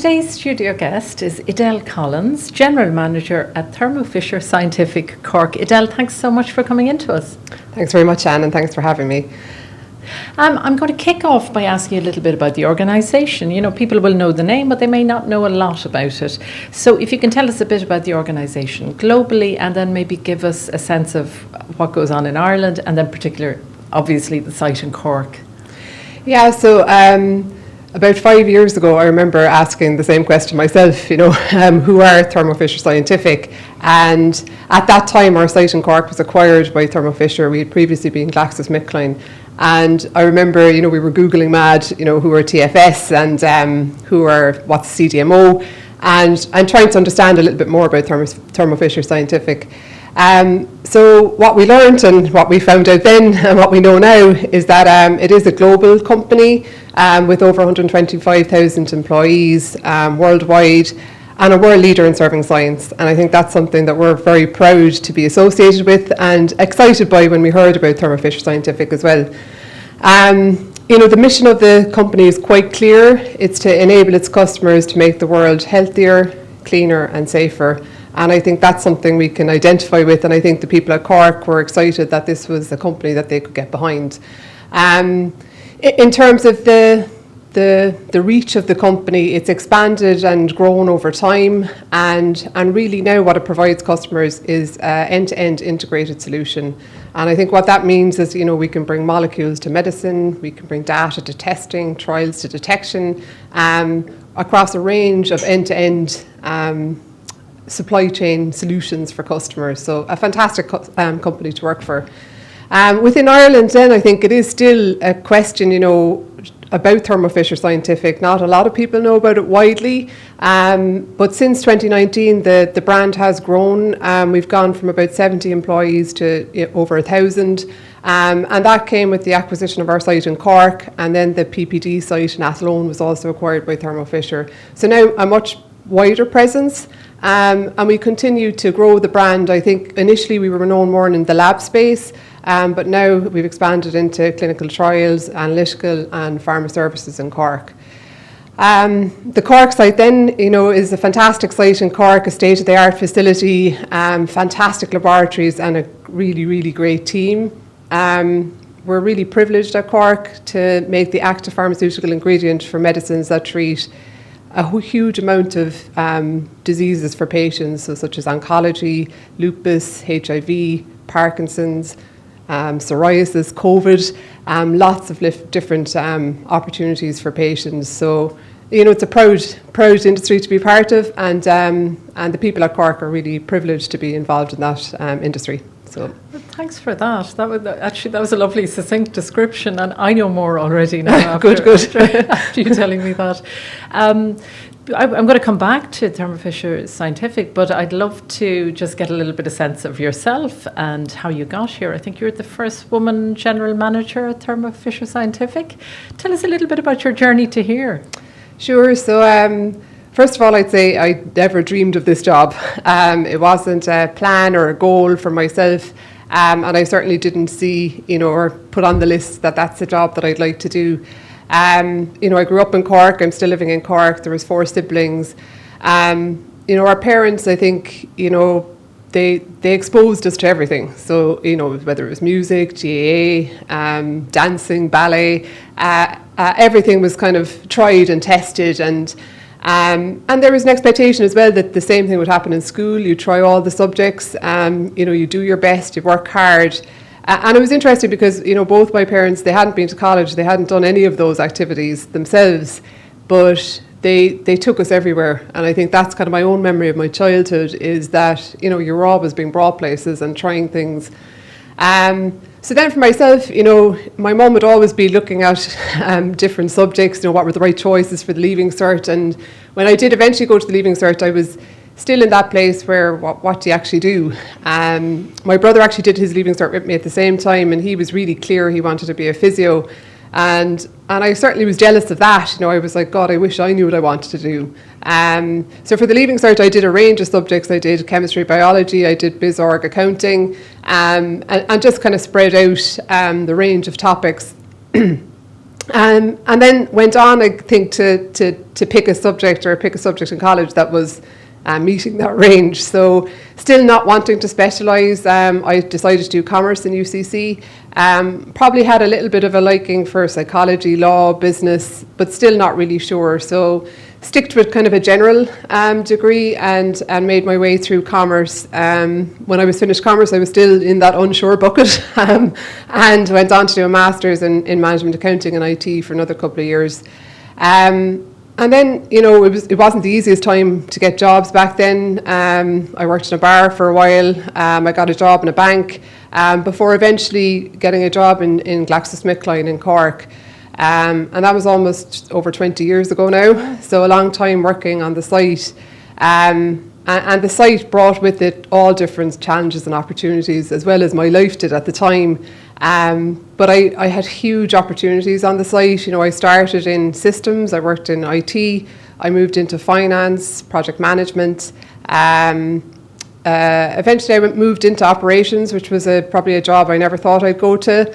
today's studio guest is Edel Collins, General Manager at Thermo Fisher Scientific, Cork. Edel, thanks so much for coming in to us. Thanks very much, Anne, and thanks for having me. I'm going to kick off by asking you a little bit about the organisation. You know, people will know the name, but they may not know a lot about it. So if you can tell us a bit about the organisation globally, and then maybe give us a sense of what goes on in Ireland, and then particularly, obviously, the site in Cork. Yeah, so about 5 years ago, I remember asking the same question myself, who are Thermo Fisher Scientific? And at that time, our site in Cork was acquired by Thermo Fisher. We had previously been GlaxoSmithKline. And I remember, we were Googling mad, who are TFS and what's CDMO, and trying to understand a little bit more about Thermo Fisher Scientific. So what we learned and what we found out then and what we know now is that it is a global company with over 125,000 employees worldwide, and a world leader in serving science. And I think that's something that we're very proud to be associated with and excited by when we heard about Thermo Fisher Scientific as well. The mission of the company is quite clear. It's to enable its customers to make the world healthier, cleaner and safer. And I think that's something we can identify with, and I think the people at Cork were excited that this was a company that they could get behind. In terms of the reach of the company, it's expanded and grown over time, and really now what it provides customers is an end-to-end integrated solution. And I think what that means is, we can bring molecules to medicine, we can bring data to testing, trials to detection, across a range of end-to-end supply chain solutions for customers. So a fantastic company to work for. Within Ireland then, I think it is still a question, about Thermo Fisher Scientific. Not a lot of people know about it widely, but since 2019 the brand has grown. We've gone from about 70 employees to over 1,000, and that came with the acquisition of our site in Cork, and then the PPD site in Athlone was also acquired by Thermo Fisher. So now a much wider presence, and we continue to grow the brand. I think initially we were known more in the lab space, but now we've expanded into clinical trials, analytical and pharma services in Cork. The Cork site then, is a fantastic site in Cork, a state-of-the-art facility, fantastic laboratories and a really, really great team. We're really privileged at Cork to make the active pharmaceutical ingredient for medicines that treat a huge amount of diseases for patients, so such as oncology, lupus, HIV, Parkinson's, psoriasis, COVID, lots of different opportunities for patients. So, it's a proud industry to be part of, and the people at Cork are really privileged to be involved in that industry. So. Well, thanks for that. That was a lovely, succinct description, and I know more already now. After, Good. After you telling me that. I'm going to come back to Thermo Fisher Scientific, but I'd love to just get a little bit of sense of yourself and how you got here. I think you're the first woman general manager at Thermo Fisher Scientific. Tell us a little bit about your journey to here. Sure. So, first of all, I'd say I never dreamed of this job. It wasn't a plan or a goal for myself, and I certainly didn't see, or put on the list that that's a job that I'd like to do. I grew up in Cork. I'm still living in Cork. There was 4 siblings. Our parents, I think, they exposed us to everything. So, whether it was music, GAA, dancing, ballet, everything was kind of tried and tested, and there was an expectation as well that the same thing would happen in school. You try all the subjects, you do your best, you work hard. And it was interesting because, both my parents, they hadn't been to college, they hadn't done any of those activities themselves, but they took us everywhere. And I think that's kind of my own memory of my childhood, is that, you were always being brought places and trying things. So then for myself, my mum would always be looking at different subjects, what were the right choices for the Leaving Cert. And when I did eventually go to the Leaving Cert, I was still in that place where what do you actually do? My brother actually did his Leaving Cert with me at the same time, and he was really clear he wanted to be a physio. And I certainly was jealous of that. I was like, God, I wish I knew what I wanted to do. So for the Leaving Cert, I did a range of subjects. I did chemistry, biology, I did biz org, accounting, and just kind of spread out the range of topics. And then went on, I think, to pick a subject in college that was meeting that range. So still not wanting to specialise, I decided to do commerce in UCC. Probably had a little bit of a liking for psychology, law, business, but still not really sure. So sticked with kind of a general degree and made my way through commerce. When I was finished commerce, I was still in that unsure bucket and went on to do a master's in management accounting and IT for another couple of years. And then, it wasn't the easiest time to get jobs back then. I worked in a bar for a while. I got a job in a bank before eventually getting a job in GlaxoSmithKline in Cork. And that was almost over 20 years ago now, so a long time working on the site. And the site brought with it all different challenges and opportunities, as well as my life did at the time. But I had huge opportunities on the site. I started in systems, I worked in IT, I moved into finance, project management. Eventually I moved into operations, which was probably a job I never thought I'd go to.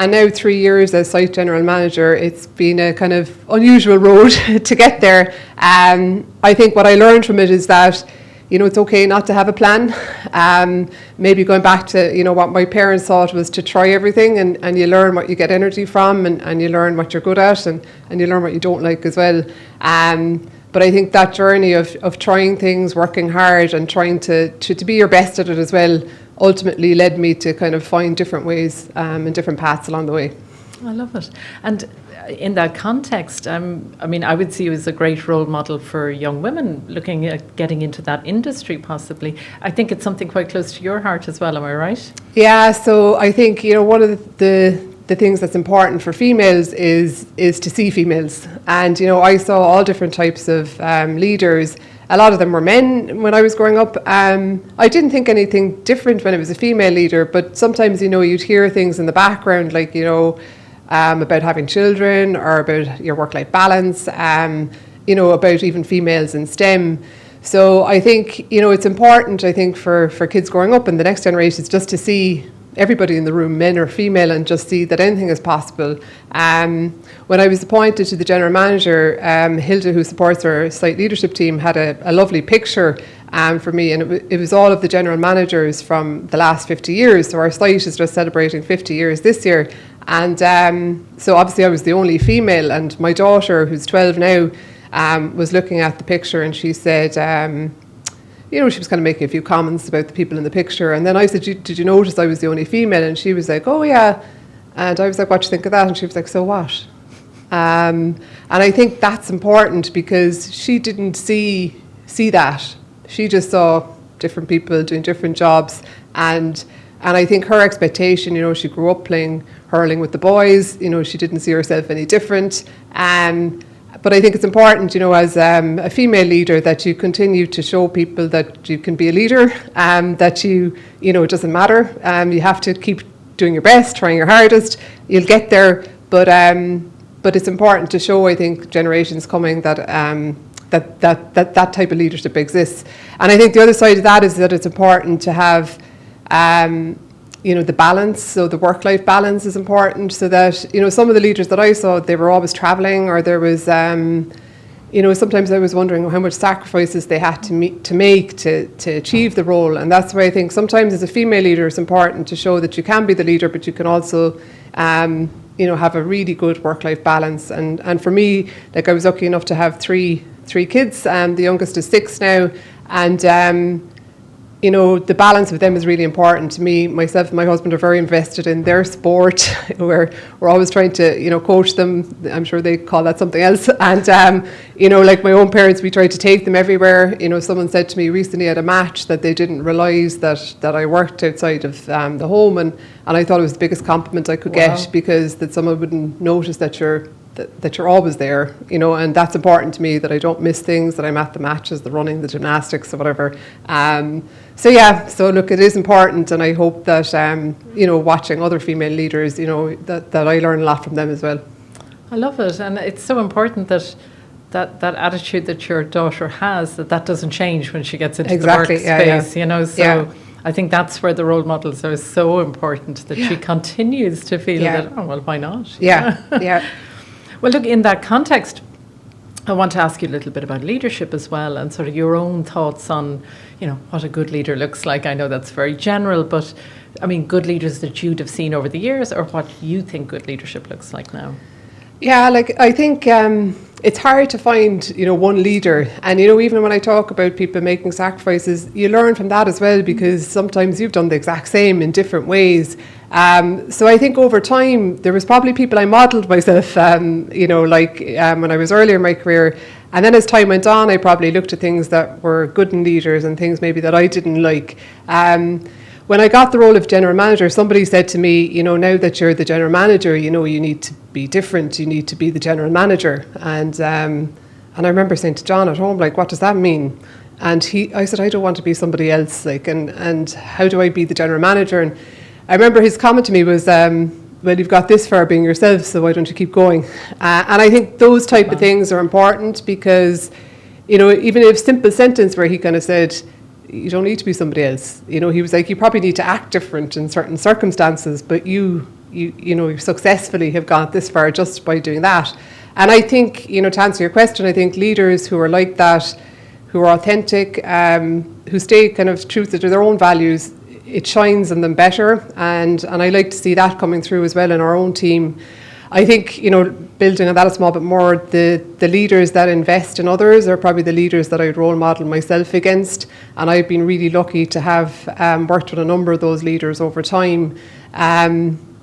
And now 3 years as site general manager, it's been a kind of unusual road to get there. I think what I learned from it is that, it's okay not to have a plan. Maybe going back to, what my parents thought was to try everything, and you learn what you get energy from, and you learn what you're good at, and you learn what you don't like as well. But I think that journey of trying things, working hard, and trying to be your best at it as well, ultimately led me to kind of find different ways and different paths along the way. I love it. And in that context, I would see you as a great role model for young women looking at getting into that industry possibly. I think it's something quite close to your heart as well, am I right? Yeah, so I think, one of the things that's important for females is to see females. And, I saw all different types of leaders. A lot of them were men when I was growing up. I didn't think anything different when it was a female leader, but sometimes, you'd hear things in the background, like, about having children or about your work-life balance, about even females in STEM. So I think, it's important, for kids growing up and the next generation is just to see everybody in the room, men or female, and just see that anything is possible. When I was appointed to the general manager, Hilda, who supports our site leadership team, had a lovely picture for me, and it was all of the general managers from the last 50 years. So our site is just celebrating 50 years this year. And so obviously I was the only female, and my daughter, who's 12 now, was looking at the picture, and she said, she was kind of making a few comments about the people in the picture. And then I said, did you notice I was the only female? And she was like, oh yeah. And I was like, what do you think of that? And she was like, so what? And I think that's important, because she didn't see that. She just saw different people doing different jobs. And I think her expectation, she grew up playing hurling with the boys. She didn't see herself any different. But I think it's important, as a female leader, that you continue to show people that you can be a leader, that it doesn't matter. You have to keep doing your best, trying your hardest. You'll get there, but it's important to show, I think, generations coming that that type of leadership exists. And I think the other side of that is that it's important to have the balance. So the work-life balance is important, so that, some of the leaders that I saw, they were always traveling, or there was, sometimes I was wondering how much sacrifices they had to make to achieve the role. And that's why I think sometimes as a female leader, it's important to show that you can be the leader, but you can also, have a really good work-life balance. And for me, like, I was lucky enough to have three kids. The youngest is 6 now, and the balance with them is really important to me. Myself and my husband are very invested in their sport. We're always trying to, coach them. I'm sure they call that something else. And, like my own parents, we try to take them everywhere. Someone said to me recently at a match that they didn't realise that I worked outside of the home. And I thought it was the biggest compliment I could get, because that someone wouldn't notice that you're always there, and that's important to me, that I don't miss things, that I'm at the matches, the running, the gymnastics, or whatever. So look, it is important, and I hope that, watching other female leaders, that I learn a lot from them as well. I love it, and it's so important that attitude that your daughter has, that doesn't change when she gets into the workspace, so I think that's where the role models are so important, that she continues to feel Yeah. that, oh, well, why not? Yeah, yeah. Well, look, in that context, I want to ask you a little bit about leadership as well, and sort of your own thoughts on, what a good leader looks like. I know that's very general, but I mean, good leaders that you'd have seen over the years, or what you think good leadership looks like now. Yeah, I think it's hard to find, one leader. And, even when I talk about people making sacrifices, you learn from that as well, because sometimes you've done the exact same in different ways. So I think over time, there was probably people I modelled myself, when I was earlier in my career. And then as time went on, I probably looked at things that were good in leaders and things maybe that I didn't like. When I got the role of general manager, somebody said to me, now that you're the general manager, you need to be different. You need to be the general manager. And I remember saying to John at home, what does that mean? And I said, I don't want to be somebody else. And how do I be the general manager? And I remember his comment to me was, well, you've got this far being yourself, so why don't you keep going? And I think those type of things are important, because, even a simple sentence where he kind of said, you don't need to be somebody else. He was like, you probably need to act different in certain circumstances, but you successfully have gone this far just by doing that. And I think, to answer your question, I think leaders who are like that, who are authentic, who stay kind of true to their own values, it shines on them better. And I like to see that coming through as well in our own team. I think, building on that a small bit more, the leaders that invest in others are probably the leaders that I'd role model myself against. And I've been really lucky to have worked with a number of those leaders over time.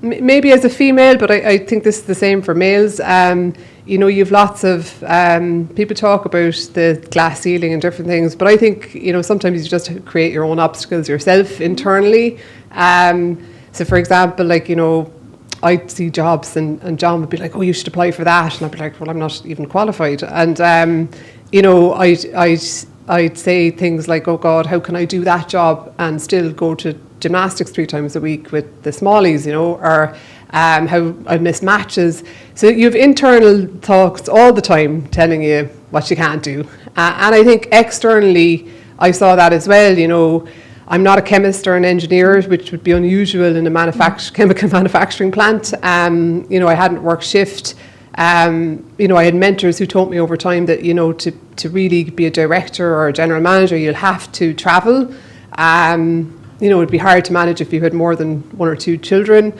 Maybe as a female, but I think this is the same for males. You've lots of people talk about the glass ceiling and different things, but I think, sometimes you just create your own obstacles yourself internally. So for example, I'd see jobs and John would be like, oh, you should apply for that. And I'd be like, well, I'm not even qualified. And, I'd say things like, oh God, how can I do that job and still go to gymnastics 3 times a week with the smallies, or how I miss matches. So you have internal thoughts all the time telling you what you can't do. And I think externally, I saw that as well. I'm not a chemist or an engineer, which would be unusual in a chemical manufacturing plant. I hadn't worked shift. I had mentors who taught me over time that, to really be a director or a general manager, you'll have to travel. It'd be hard to manage if you had more than 1 or 2 children.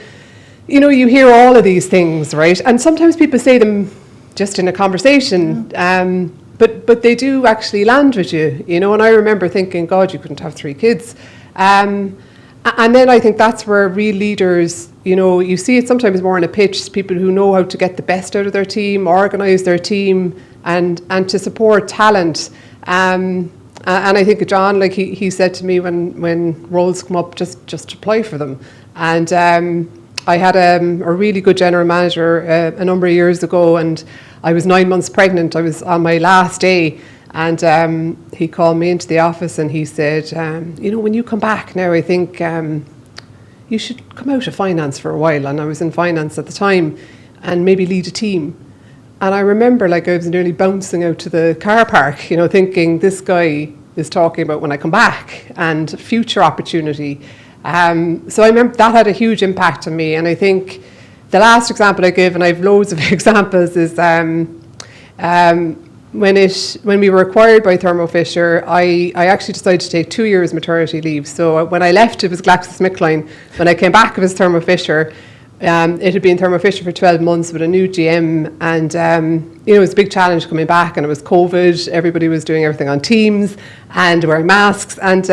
You hear all of these things, right? And sometimes people say them just in a conversation, but they do actually land with you, And I remember thinking, God, you couldn't have 3 kids. And then I think that's where real leaders, you see it sometimes more in a pitch, people who know how to get the best out of their team, organise their team, and to support talent. And I think John, he said to me when roles come up, just apply for them. And I had a really good general manager a number of years ago, and I was 9 months pregnant. I was on my last day, and he called me into the office and he said, when you come back now, I think you should come out of finance for a while. And I was in finance at the time, and maybe lead a team. And I remember I was nearly bouncing out to the car park, thinking this guy is talking about when I come back and future opportunity. So I remember that had a huge impact on me. And I think the last example I give, and I have loads of examples, is when we were acquired by Thermo Fisher, I actually decided to take 2 years maternity leave. So when I left, it was GlaxoSmithKline. When I came back, it was Thermo Fisher. It had been Thermo Fisher for 12 months with a new GM, and it was a big challenge coming back, and it was COVID. Everybody was doing everything on Teams and wearing masks. And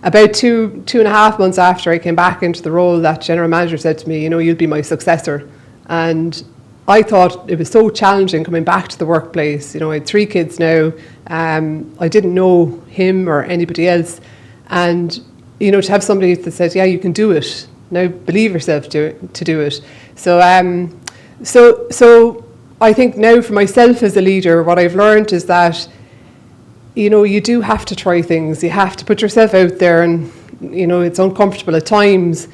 about 2.5 months after I came back into the role, that general manager said to me, you'll be my successor. And I thought it was so challenging coming back to the workplace. I had 3 kids now. I didn't know him or anybody else. And, to have somebody that says, yeah, you can do it. Now believe yourself to do it. So I think now for myself as a leader, what I've learned is that, you do have to try things. You have to put yourself out there, and, it's uncomfortable at times.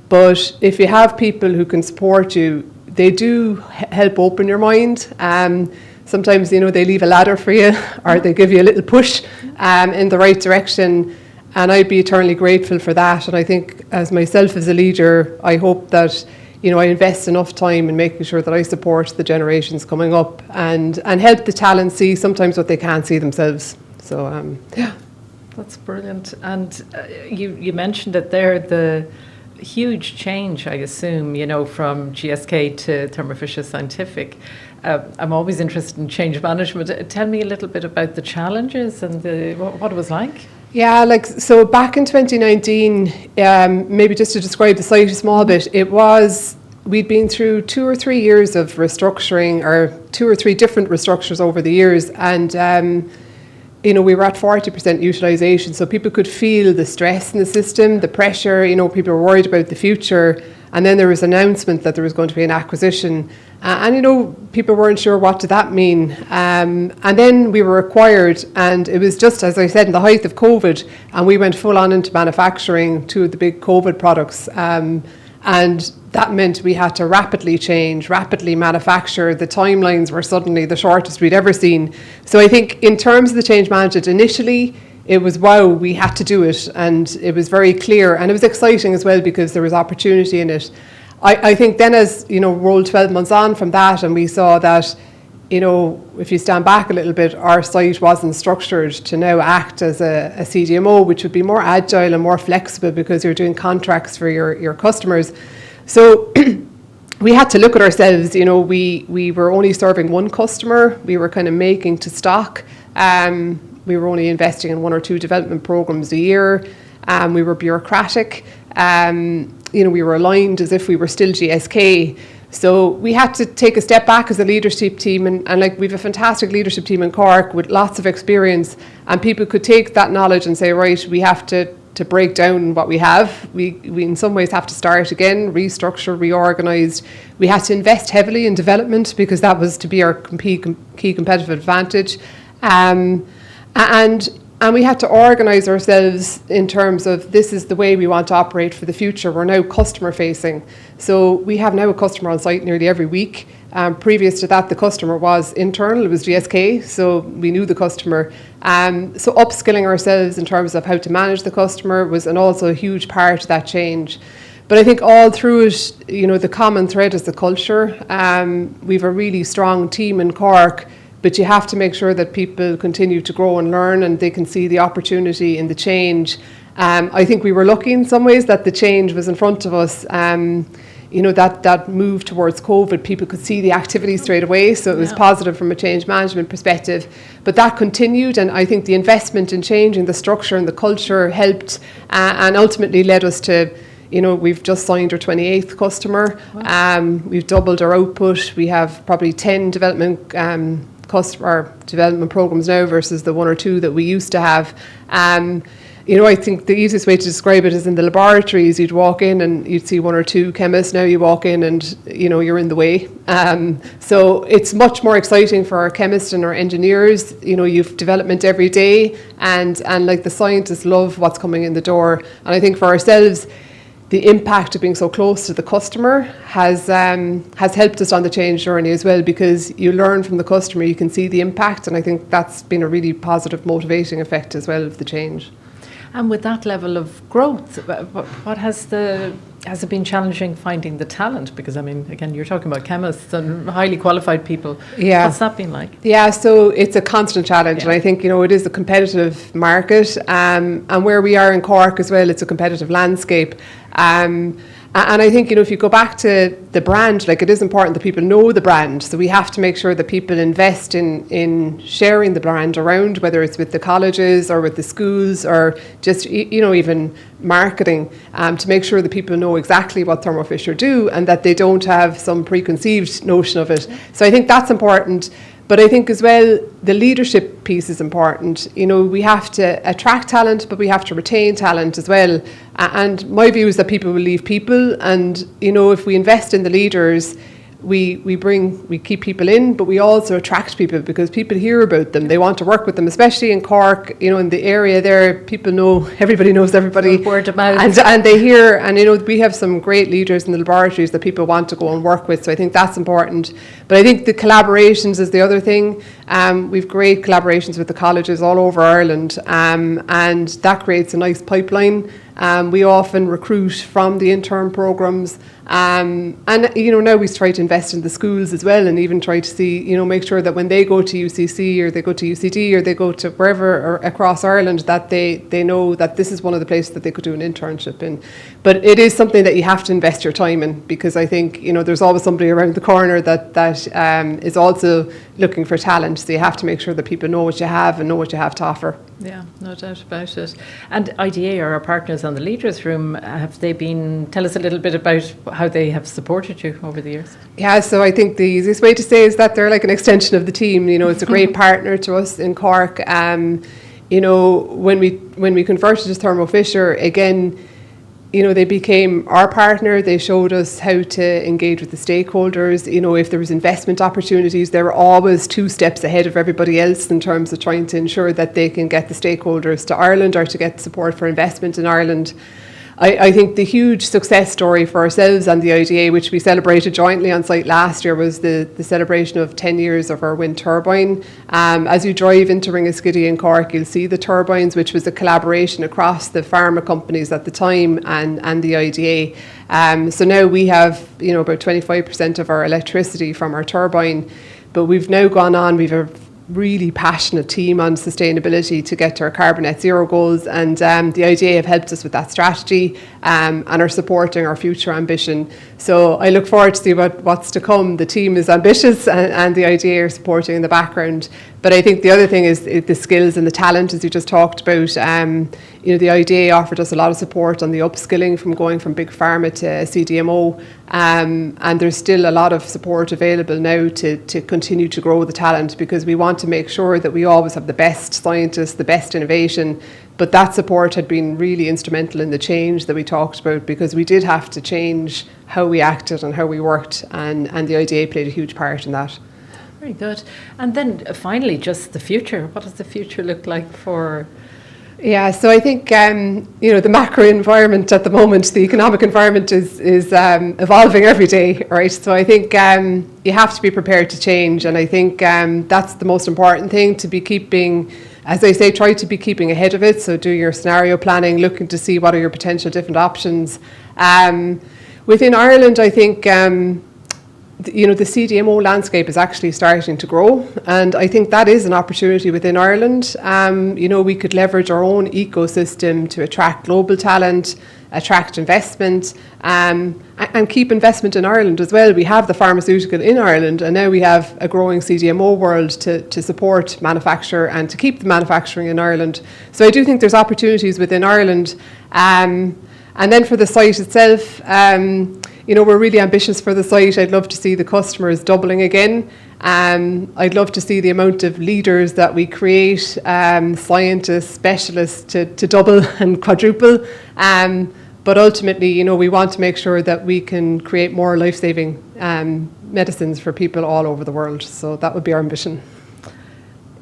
But if you have people who can support you, they do help open your mind. Sometimes, they leave a ladder for you, or they give you a little push in the right direction. And I'd be eternally grateful for that. And I think as myself as a leader, I hope that, I invest enough time in making sure that I support the generations coming up and help the talent see sometimes what they can't see themselves. So, yeah. That's brilliant. And you mentioned it there, the huge change, I assume, from GSK to Thermo Fisher Scientific. I'm always interested in change management. Tell me a little bit about the challenges and what it was like. Yeah, so back in 2019, maybe just to describe the site a small bit, we'd been through 2 or 3 years of restructuring, or 2 or 3 different restructures over the years, and we were at 40% utilisation, so people could feel the stress in the system, the pressure, people were worried about the future, and then there was an announcement that there was going to be an acquisition, and people weren't sure what did that mean, and then we were acquired, and it was just, as I said, in the height of COVID, and we went full on into manufacturing 2 of the big COVID products, and that meant we had to rapidly change, rapidly manufacture. The timelines were suddenly the shortest we'd ever seen. So I think in terms of the change management, initially it was, wow, we had to do it. And it was very clear. And it was exciting as well because there was opportunity in it. I think then as, rolled 12 months on from that, and we saw that, if you stand back a little bit, our site wasn't structured to now act as a CDMO, which would be more agile and more flexible because you're doing contracts for your customers. So we had to look at ourselves, we were only serving one customer, we were kind of making to stock, we were only investing in 1 or 2 development programs a year, we were bureaucratic, we were aligned as if we were still GSK. So we had to take a step back as a leadership team, and we've a fantastic leadership team in Cork with lots of experience, and people could take that knowledge and say, right, we have to break down what we have. We in some ways have to start again, restructure, reorganise. We had to invest heavily in development because that was to be our key competitive advantage. And we had to organise ourselves in terms of this is the way we want to operate for the future. We're now customer facing. So we have now a customer on site nearly every week. Previous to that, the customer was internal, it was GSK, so we knew the customer. So upskilling ourselves in terms of how to manage the customer was also a huge part of that change. But I think all through it, the common thread is the culture. We've a really strong team in Cork, but you have to make sure that people continue to grow and learn and they can see the opportunity in the change. I think we were lucky in some ways that the change was in front of us. That move towards COVID, people could see the activity straight away, so it was positive from a change management perspective. But that continued, and I think the investment in changing the structure and the culture helped and ultimately led us to, we've just signed our 28th customer. Wow. We've doubled our output. We have probably 10 development development programs now versus the 1 or 2 that we used to have. I think the easiest way to describe it is in the laboratories, you'd walk in and you'd see 1 or 2 chemists. Now you walk in and, you're in the way. So it's much more exciting for our chemists and our engineers. You've development every day and the scientists love what's coming in the door. And I think for ourselves, the impact of being so close to the customer has helped us on the change journey as well, because you learn from the customer, you can see the impact, and I think that's been a really positive motivating effect as well of the change. And with that level of growth, what has it been challenging finding the talent? Because, again, you're talking about chemists and highly qualified people. Yeah. What's that been like? Yeah, so it's a constant challenge. And I think, it is a competitive market. And where we are in Cork as well, it's a competitive landscape. And I think, if you go back to the brand, it is important that people know the brand. So we have to make sure that people invest in sharing the brand around, whether it's with the colleges or with the schools or just, even marketing, to make sure that people know exactly what Thermo Fisher do and that they don't have some preconceived notion of it. So I think that's important. But I think as well, the leadership piece is important. We have to attract talent, but we have to retain talent as well. And my view is that people will leave people. And, if we invest in the leaders, we keep people in, but we also attract people because people hear about them. They want to work with them, especially in Cork, in the area there, people know, everybody knows everybody. Word of mouth. And they hear, and we have some great leaders in the laboratories that people want to go and work with, so I think that's important. But I think the collaborations is the other thing. We've great collaborations with the colleges all over Ireland, and that creates a nice pipeline. We often recruit from the intern programs, and now we try to invest in the schools as well, and even try to see, make sure that when they go to UCC or they go to UCD or they go to wherever or across Ireland, that they know that this is one of the places that they could do an internship in. But it is something that you have to invest your time in, because I think there's always somebody around the corner that is also looking for talent. So you have to make sure that people know what you have and know what you have to offer. Yeah, no doubt about it. And IDA are our partners on the Leaders Room. Tell us a little bit about how they have supported you over the years. Yeah, so I think the easiest way to say is that they're like an extension of the team. It's a great partner to us in Cork. When we converted to Thermo Fisher, again, they became our partner. They showed us how to engage with the stakeholders. If there was investment opportunities, they were always 2 steps ahead of everybody else in terms of trying to ensure that they can get the stakeholders to Ireland or to get support for investment in Ireland. I think the huge success story for ourselves and the IDA, which we celebrated jointly on site last year, was the celebration of 10 years of our wind turbine. As you drive into Ringaskiddy in Cork, you'll see the turbines, which was a collaboration across the pharma companies at the time and the IDA. So now we have about 25% of our electricity from our turbine, but we've now gone on, we've a really passionate team on sustainability to get to our carbon net zero goals, and the IDA have helped us with that strategy and are supporting our future ambition. So I look forward to see what's to come. The team is ambitious and the IDA are supporting in the background. But I think the other thing is the skills and the talent, as you just talked about. The IDA offered us a lot of support on the upskilling from going from big pharma to CDMO, and there's still a lot of support available now to continue to grow the talent, because we want to make sure that we always have the best scientists, the best innovation. But that support had been really instrumental in the change that we talked about, because we did have to change how we acted and how we worked, and the IDA played a huge part in that. Very good. And then finally, just the future. What does the future look like for? Yeah, so I think the macro environment at the moment, the economic environment is evolving every day, right? So I think you have to be prepared to change, and I think that's the most important thing, to be keeping, as I say, try to be keeping ahead of it. So do your scenario planning, looking to see what are your potential different options. Within Ireland, I think the CDMO landscape is actually starting to grow, and I think that is an opportunity within Ireland. We could leverage our own ecosystem to attract global talent, attract investment, and keep investment in Ireland as well. We have the pharmaceutical in Ireland, and now we have a growing CDMO world to support manufacture and to keep the manufacturing in Ireland. So I do think there's opportunities within Ireland. And then for the site itself, we're really ambitious for the site. I'd love to see the customers doubling again. I'd love to see the amount of leaders that we create, scientists, specialists, to double and quadruple. But ultimately, we want to make sure that we can create more life-saving medicines for people all over the world. So that would be our ambition.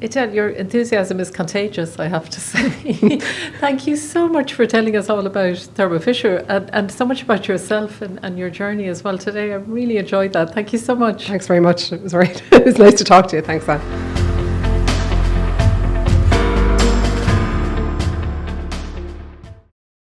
Edel, your enthusiasm is contagious, I have to say. Thank you so much for telling us all about Thermo Fisher and so much about yourself and your journey as well today. I really enjoyed that. Thank you so much. Thanks very much. It was nice to talk to you. Thanks, Anne.